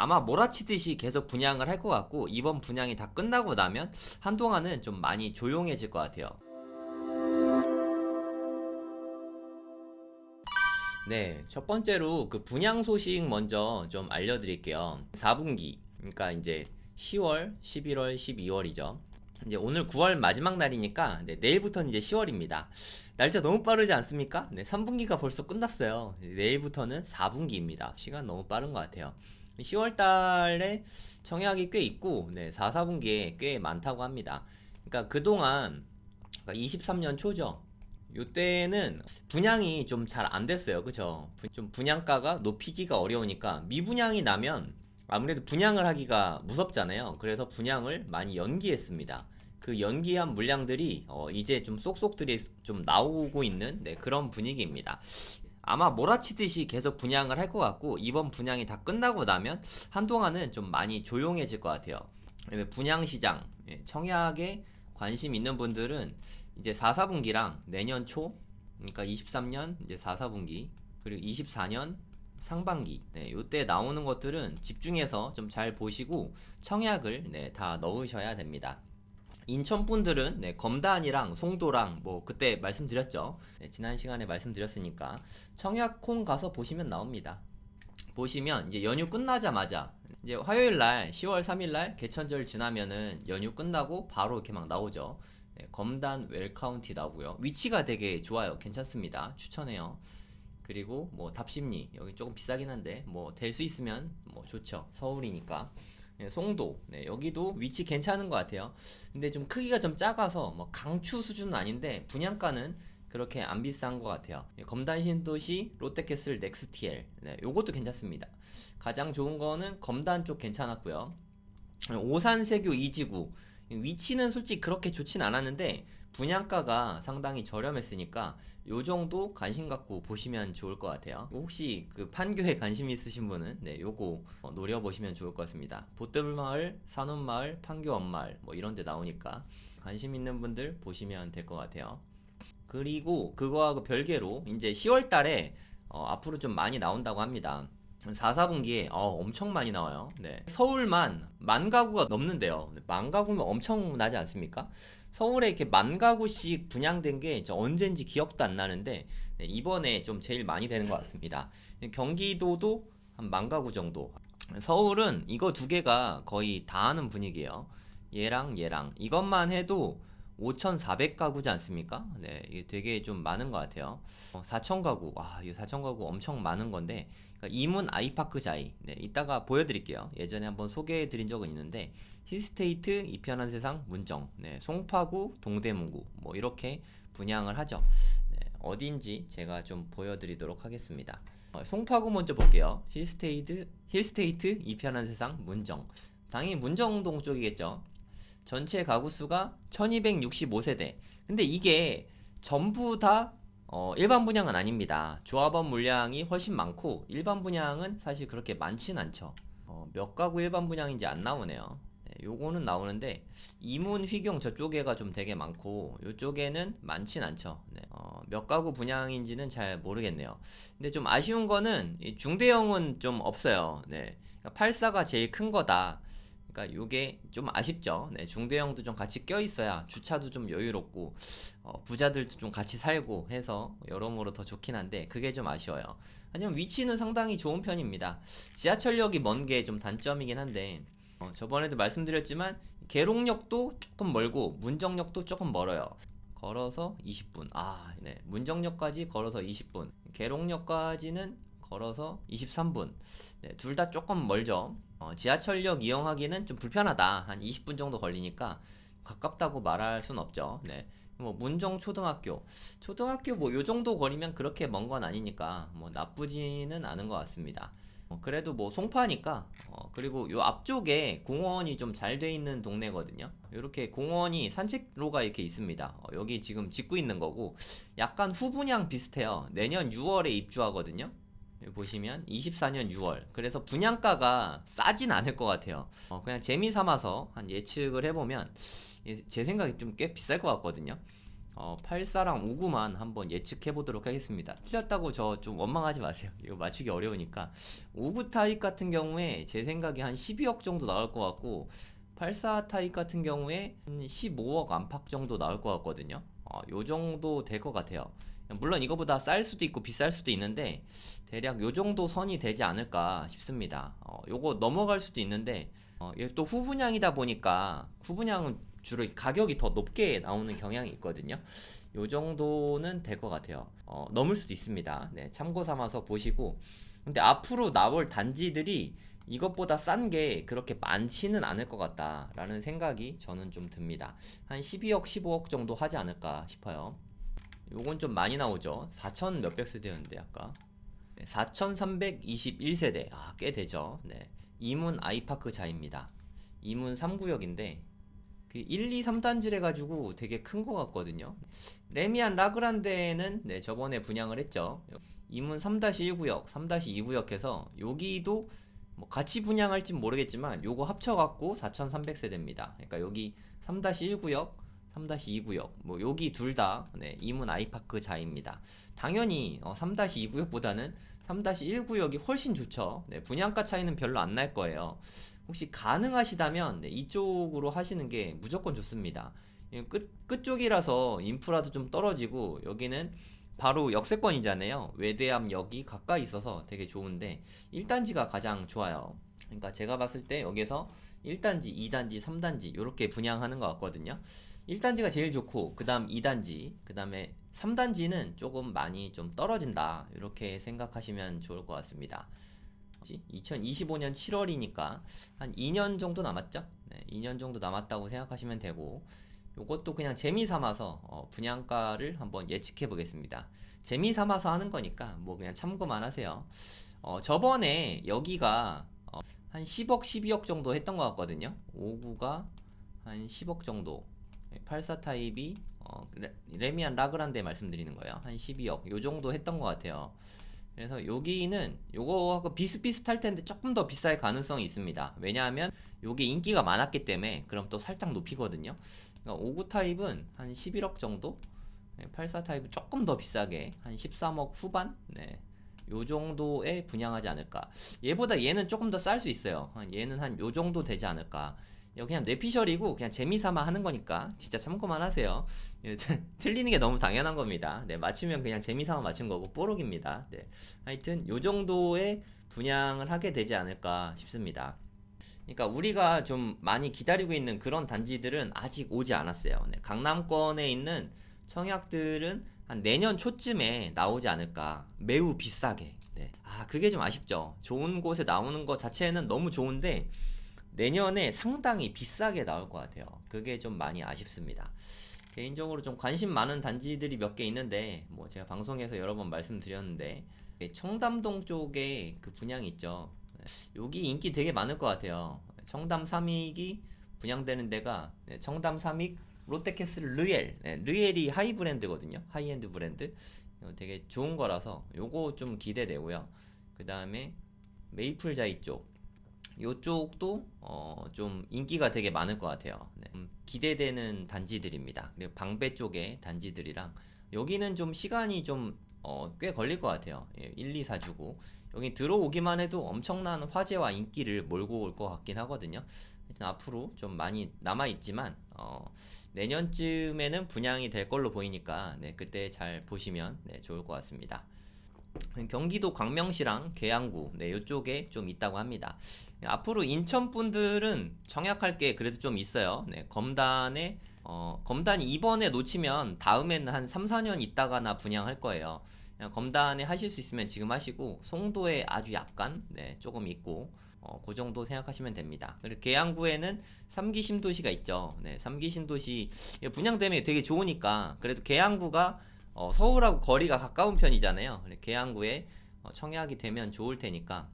아마 몰아치듯이 계속 분양을 할 것 같고, 이번 분양이 다 끝나고 나면 한동안은 좀 많이 조용해질 것 같아요. 네, 첫 번째로 그 분양 소식 먼저 좀 알려드릴게요. 4분기, 그러니까 이제 10월, 11월, 12월이죠. 이제 오늘 9월 마지막 날이니까 내일부터는 이제 10월입니다. 날짜 너무 빠르지 않습니까? 네, 3분기가 벌써 끝났어요. 내일부터는 4분기입니다. 시간 너무 빠른 것 같아요. 10월 달에 청약이 꽤 있고, 네, 4분기에 꽤 많다고 합니다. 그러니까 그동안, 그러니까 23년 초죠. 요때는 분양이 좀 잘 안 됐어요. 그죠? 좀 분양가가 높이기가 어려우니까 미분양이 나면 아무래도 분양을 하기가 무섭잖아요. 그래서 분양을 많이 연기했습니다. 그 연기한 물량들이 이제 좀 쏙쏙들이 좀 나오고 있는 그런 분위기입니다. 아마 몰아치듯이 계속 분양을 할 것 같고, 이번 분양이 다 끝나고 나면 한동안은 좀 많이 조용해질 것 같아요. 분양 시장, 청약에 관심 있는 분들은 이제 4, 4분기랑 내년 초, 그러니까 23년 이제 4, 4분기, 그리고 24년 상반기, 요때 나오는 것들은 집중해서 좀 잘 보시고 청약을 다 넣으셔야 됩니다. 인천 분들은 검단이랑 송도랑 뭐 그때 말씀드렸죠. 지난 시간에 말씀드렸으니까 청약콩 가서 보시면 나옵니다. 보시면 이제 연휴 끝나자마자 이제 화요일 날 10월 3일 날 개천절 지나면은 연휴 끝나고 바로 이렇게 막 나오죠. 검단 웰카운티 나오고요. 위치가 되게 좋아요. 괜찮습니다. 추천해요. 그리고 뭐 답심리 여기 조금 비싸긴 한데 뭐 될 수 있으면 뭐 좋죠. 서울이니까. 송도 여기도 위치 괜찮은 것 같아요. 근데 좀 크기가 좀 작아서 뭐 강추 수준은 아닌데 분양가는 그렇게 안 비싼 것 같아요. 검단 신도시 롯데캐슬 넥스티엘 요것도 괜찮습니다. 가장 좋은 거는 검단 쪽 괜찮았고요. 오산세교 이지구 위치는 솔직히 그렇게 좋진 않았는데 분양가가 상당히 저렴했으니까 요 정도 관심 갖고 보시면 좋을 것 같아요. 혹시 그 판교에 관심 있으신 분은 요거 노려보시면 좋을 것 같습니다. 보뜰마을, 산원마을, 판교 원마을 뭐 이런 데 나오니까 관심 있는 분들 보시면 될 것 같아요. 그리고 그거하고 별개로 이제 10월 달에 앞으로 좀 많이 나온다고 합니다. 4, 4분기에 엄청 많이 나와요. 서울만 만 가구가 넘는데요. 만 가구면 엄청나지 않습니까? 서울에 이렇게 만 가구씩 분양된 게 언젠지 기억도 안 나는데 이번에 좀 제일 많이 되는 것 같습니다. 경기도도 한 만 가구 정도. 서울은 이거 두 개가 거의 다 하는 분위기예요. 얘랑 이것만 해도 5,400가구지 않습니까? 이게 되게 좀 많은 것 같아요. 4,000가구, 이 4,000가구 엄청 많은 건데, 그러니까 이문 아이파크자이, 이따가 보여드릴게요. 예전에 한번 소개해드린 적은 있는데, 힐스테이트, 이편한 세상, 문정, 송파구, 동대문구, 뭐 이렇게 분양을 하죠. 어딘지 제가 좀 보여드리도록 하겠습니다. 송파구 먼저 볼게요. 힐스테이트, 이편한 세상, 문정. 당연히 문정동 쪽이겠죠. 전체 가구 수가 1265세대. 근데 이게 전부 다 일반 분양은 아닙니다. 조합원 물량이 훨씬 많고 일반 분양은 사실 그렇게 많진 않죠. 몇 가구 일반 분양인지 안 나오네요. 요거는 나오는데 이문 휘경 저쪽에가 좀 되게 많고 요쪽에는 많진 않죠. 몇 가구 분양인지는 잘 모르겠네요. 근데 좀 아쉬운 거는 중대형은 좀 없어요. 그러니까 84가 제일 큰 거다. 그러니까 요게 좀 아쉽죠. 중대형도 좀 같이 껴있어야 주차도 좀 여유롭고 부자들도 좀 같이 살고 해서 여러모로 더 좋긴 한데 그게 좀 아쉬워요. 하지만 위치는 상당히 좋은 편입니다. 지하철역이 먼 게 좀 단점이긴 한데 저번에도 말씀드렸지만 계룡역도 조금 멀고 문정역도 조금 멀어요. 걸어서 20분. 문정역까지 걸어서 20분. 계룡역까지는 걸어서 23분. 둘 다 조금 멀죠. 지하철역 이용하기는 좀 불편하다. 한 20분 정도 걸리니까 가깝다고 말할 순 없죠. 뭐 문정 초등학교 뭐 요 정도 거리면 그렇게 먼 건 아니니까 뭐 나쁘지는 않은 것 같습니다. 그래도 뭐 송파니까 그리고 요 앞쪽에 공원이 좀 잘 돼 있는 동네거든요. 이렇게 공원이 산책로가 이렇게 있습니다. 여기 지금 짓고 있는 거고 약간 후분양 비슷해요. 내년 6월에 입주하거든요. 여기 보시면 24년 6월. 그래서 분양가가 싸진 않을 것 같아요. 그냥 재미 삼아서 한 예측을 해보면 제 생각에 좀 꽤 비쌀 것 같거든요. 84랑 59만 한번 예측해 보도록 하겠습니다. 틀렸다고 저 좀 원망하지 마세요. 이거 맞추기 어려우니까. 59 타입 같은 경우에 제 생각에 한 12억 정도 나올 것 같고, 84 타입 같은 경우에 한 15억 안팎 정도 나올 것 같거든요. 요 정도 될 것 같아요. 물론 이거보다 쌀 수도 있고 비쌀 수도 있는데 대략 요 정도 선이 되지 않을까 싶습니다. 요거 넘어갈 수도 있는데 이게 또 후분양이다 보니까 후분양은 주로 가격이 더 높게 나오는 경향이 있거든요. 요 정도는 될 것 같아요. 넘을 수도 있습니다. 네, 참고 삼아서 보시고. 근데 앞으로 나올 단지들이 이것보다 싼 게 그렇게 많지는 않을 것 같다라는 생각이 저는 좀 듭니다. 한 12억, 15억 정도 하지 않을까 싶어요. 요건 좀 많이 나오죠. 4천 몇백 세대였는데 아까. 네, 4321세대. 꽤 되죠. 네. 이문 아이파크자입니다. 이문 3구역인데 그 1, 2, 3단지를 해가지고 되게 큰 거 같거든요. 레미안 라그란데는 네, 저번에 분양을 했죠. 이문 3-1구역, 3-2구역 해서 여기도 뭐 같이 분양할진 모르겠지만 요거 합쳐갖고 4300세대입니다. 그러니까 여기 3-1구역, 3-2구역 뭐 여기 둘 다 네, 이문 아이파크자입니다. 당연히 3-2구역보다는 3-1구역이 훨씬 좋죠. 네, 분양가 차이는 별로 안 날 거예요. 혹시 가능하시다면 네, 이쪽으로 하시는 게 무조건 좋습니다. 끝쪽이라서 인프라도 좀 떨어지고 여기는 바로 역세권이잖아요. 외대암역이 가까이 있어서 되게 좋은데 1단지가 가장 좋아요. 그러니까 제가 봤을 때 여기서 1단지, 2단지, 3단지 이렇게 분양하는 것 같거든요. 1단지가 제일 좋고 그 다음 2단지, 그 다음에 3단지는 조금 많이 좀 떨어진다 이렇게 생각하시면 좋을 것 같습니다. 2025년 7월이니까 한 2년 정도 남았죠? 네, 2년 정도 남았다고 생각하시면 되고 요것도 그냥 재미 삼아서 분양가를 한번 예측해 보겠습니다. 재미 삼아서 하는 거니까 뭐 그냥 참고만 하세요. 저번에 여기가 한 10억, 12억 정도 했던 것 같거든요. 59가 한 10억 정도, 84 타입이 레미안 라그란데 말씀드리는 거예요. 한 12억 요 정도 했던 것 같아요. 그래서 여기는 요거하고 비슷비슷할 텐데 조금 더 비쌀 가능성이 있습니다. 왜냐하면 요게 인기가 많았기 때문에 그럼 또 살짝 높이거든요. 그러니까 59 타입은 한 11억 정도, 84 타입은 조금 더 비싸게 한 13억 후반, 네, 요 정도에 분양하지 않을까. 얘보다 얘는 조금 더 쌀 수 있어요. 얘는 한 요 정도 되지 않을까. 이거 그냥 뇌피셜이고 그냥 재미삼아 하는 거니까 진짜 참고만 하세요. 틀리는 게 너무 당연한 겁니다. 네, 맞추면 그냥 재미삼아 맞춘 거고 뽀록입니다. 네, 하여튼 요 정도의 분양을 하게 되지 않을까 싶습니다. 그러니까 우리가 좀 많이 기다리고 있는 그런 단지들은 아직 오지 않았어요. 네, 강남권에 있는 청약들은 한 내년 초쯤에 나오지 않을까. 매우 비싸게. 네. 그게 좀 아쉽죠. 좋은 곳에 나오는 것 자체는 너무 좋은데 내년에 상당히 비싸게 나올 것 같아요. 그게 좀 많이 아쉽습니다. 개인적으로 좀 관심 많은 단지들이 몇 개 있는데 뭐 제가 방송에서 여러 번 말씀드렸는데 청담동 쪽에 그 분양이 있죠. 여기 인기 되게 많을 것 같아요. 청담 삼익이 분양되는 데가 청담 삼익 롯데캐슬 르엘, 르엘이 하이 브랜드거든요. 하이엔드 브랜드. 되게 좋은 거라서 요거 좀 기대되고요. 그 다음에 메이플자이 쪽 요쪽도 좀 인기가 되게 많을 것 같아요. 네. 기대되는 단지들입니다. 그리고 방배 쪽의 단지들이랑 여기는 좀 시간이 좀 꽤 걸릴 것 같아요. 1, 2, 4 주고 여기 들어오기만 해도 엄청난 화제와 인기를 몰고 올 것 같긴 하거든요. 하여튼 앞으로 좀 많이 남아있지만 내년쯤에는 분양이 될 걸로 보이니까 네, 그때 잘 보시면 네, 좋을 것 같습니다. 경기도 광명시랑 계양구 네, 요쪽에 좀 있다고 합니다. 앞으로 인천 분들은 청약할 게 그래도 좀 있어요. 네, 검단에 검단이 이번에 놓치면 다음에는 한 3, 4년 있다가나 분양할 거예요. 그냥 검단에 하실 수 있으면 지금 하시고 송도에 아주 약간 네, 조금 있고 그 정도 생각하시면 됩니다. 그리고 계양구에는 3기 신도시가 있죠. 네, 3기 신도시 분양되면 되게 좋으니까 그래도 계양구가 서울하고 거리가 가까운 편이잖아요. 계양구에 청약이 되면 좋을 테니까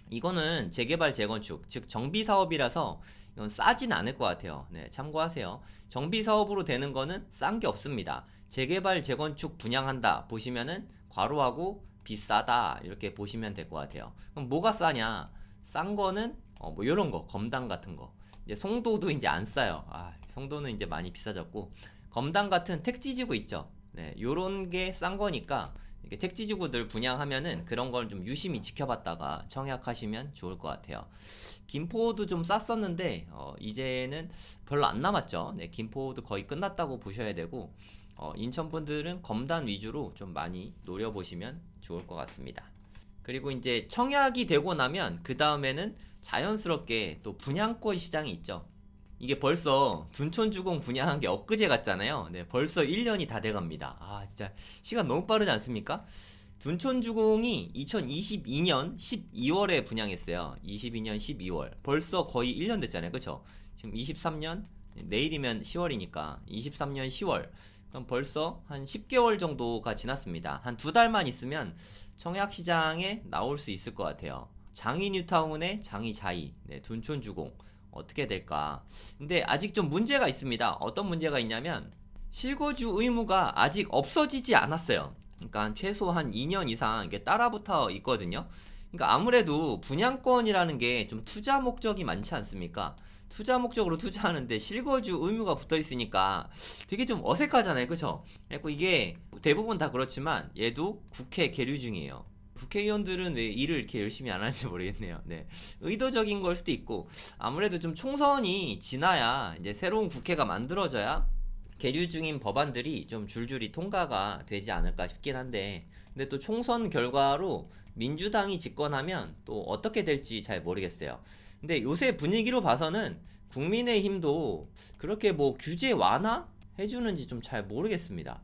이거는 재개발 재건축 즉 정비 사업이라서 이건 싸진 않을 것 같아요. 네, 참고하세요. 정비 사업으로 되는 거는 싼 게 없습니다. 재개발 재건축 분양한다 보시면은 괄호하고 비싸다 이렇게 보시면 될 것 같아요. 그럼 뭐가 싸냐? 싼 거는 뭐 이런 거 검단 같은 거. 이제 송도도 이제 안 싸요. 송도는 이제 많이 비싸졌고 검단 같은 택지지구 있죠. 네, 요런 게 싼 거니까 이렇게 택지지구들 분양하면은 그런 걸 좀 유심히 지켜봤다가 청약하시면 좋을 것 같아요. 김포도 좀 쌌었는데 이제는 별로 안 남았죠. 네, 김포도 거의 끝났다고 보셔야 되고 인천 분들은 검단 위주로 좀 많이 노려보시면 좋을 것 같습니다. 그리고 이제 청약이 되고 나면 그 다음에는 자연스럽게 또 분양권 시장이 있죠. 이게 벌써 둔촌주공 분양한 게 엊그제 같잖아요. 네, 벌써 1년이 다 돼갑니다. 아, 진짜 시간 너무 빠르지 않습니까? 둔촌주공이 2022년 12월에 분양했어요. 22년 12월. 벌써 거의 1년 됐잖아요. 그쵸? 지금 23년, 내일이면 10월이니까 23년 10월. 그럼 벌써 한 10개월 정도가 지났습니다. 한 2달만 있으면 청약시장에 나올 수 있을 것 같아요. 장이 뉴타운의 장이 자이, 네, 둔촌주공. 어떻게 될까? 근데 아직 좀 문제가 있습니다. 어떤 문제가 있냐면 실거주 의무가 아직 없어지지 않았어요. 그러니까 최소 한 2년 이상 이게 따라붙어 있거든요. 그러니까 아무래도 분양권이라는 게 좀 투자 목적이 많지 않습니까? 투자 목적으로 투자하는데 실거주 의무가 붙어 있으니까 되게 좀 어색하잖아요. 그쵸? 그리고 이게 대부분 다 그렇지만 얘도 국회 계류 중이에요. 국회의원들은 왜 일을 이렇게 열심히 안 하는지 모르겠네요. 네. 의도적인 걸 수도 있고, 아무래도 좀 총선이 지나야 이제 새로운 국회가 만들어져야 계류 중인 법안들이 좀 줄줄이 통과가 되지 않을까 싶긴 한데, 근데 또 총선 결과로 민주당이 집권하면 또 어떻게 될지 잘 모르겠어요. 근데 요새 분위기로 봐서는 국민의힘도 그렇게 뭐 규제 완화 해주는지 좀 잘 모르겠습니다.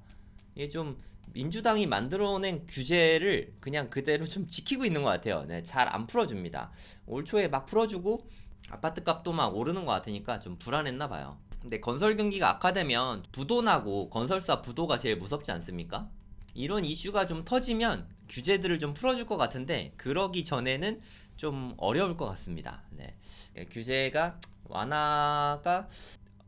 이게 좀 민주당이 만들어낸 규제를 그냥 그대로 좀 지키고 있는 것 같아요. 네, 잘 안 풀어줍니다. 올 초에 막 풀어주고 아파트 값도 막 오르는 것 같으니까 좀 불안했나 봐요. 근데 건설 경기가 악화되면 부도나고 건설사 부도가 제일 무섭지 않습니까? 이런 이슈가 좀 터지면 규제들을 좀 풀어줄 것 같은데 그러기 전에는 좀 어려울 것 같습니다. 네, 규제가 완화가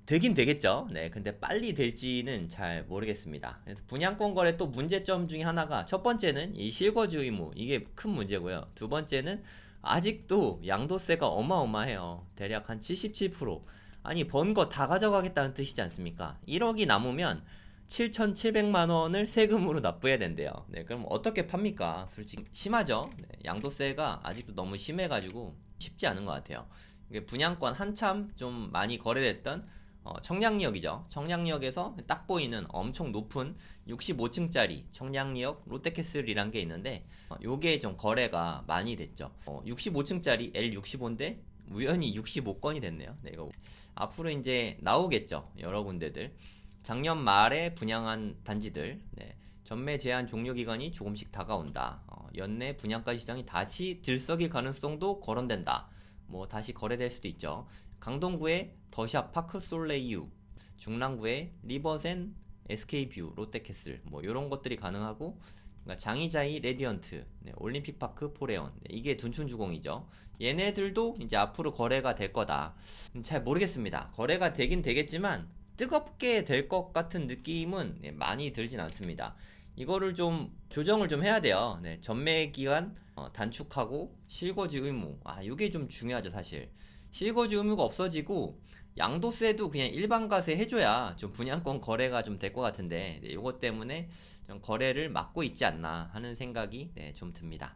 되긴 되겠죠. 네, 근데 빨리 될지는 잘 모르겠습니다. 그래서 분양권 거래 또 문제점 중에 하나가 첫 번째는 이 실거주 의무 이게 큰 문제고요. 두 번째는 아직도 양도세가 어마어마해요. 대략 한 77%. 아니 번 거 다 가져가겠다는 뜻이지 않습니까? 1억이 남으면 7,700만 원을 세금으로 납부해야 된대요. 네, 그럼 어떻게 팝니까? 솔직히 심하죠. 네, 양도세가 아직도 너무 심해가지고 쉽지 않은 것 같아요. 이게 분양권 한참 좀 많이 거래됐던 청량리역이죠. 청량리역에서 딱 보이는 엄청 높은 65층짜리 청량리역 롯데캐슬이란 게 있는데 요게 좀 거래가 많이 됐죠. 65층짜리 L65인데 우연히 65건이 됐네요. 네, 이거 앞으로 이제 나오겠죠. 여러 군데들. 작년 말에 분양한 단지들. 네. 전매 제한 종료 기간이 조금씩 다가온다. 연내 분양가 시장이 다시 들썩일 가능성도 거론된다. 뭐 다시 거래될 수도 있죠. 강동구의 더샵 파크 솔레이유, 중랑구의 리버센 SK뷰 롯데캐슬 뭐 이런 것들이 가능하고, 그러니까 장이자이 레디언트, 네, 올림픽파크 포레온, 네, 이게 둔촌주공이죠. 얘네들도 이제 앞으로 거래가 될 거다. 잘 모르겠습니다. 거래가 되긴 되겠지만 뜨겁게 될 것 같은 느낌은 많이 들진 않습니다. 이거를 좀 조정을 좀 해야 돼요. 네, 전매 기간 단축하고 실거주 의무. 이게 좀 중요하죠, 사실. 실거주 의무가 없어지고 양도세도 그냥 일반가세 해줘야 좀 분양권 거래가 좀 될 것 같은데, 네, 이것 때문에 좀 거래를 막고 있지 않나 하는 생각이 좀 듭니다.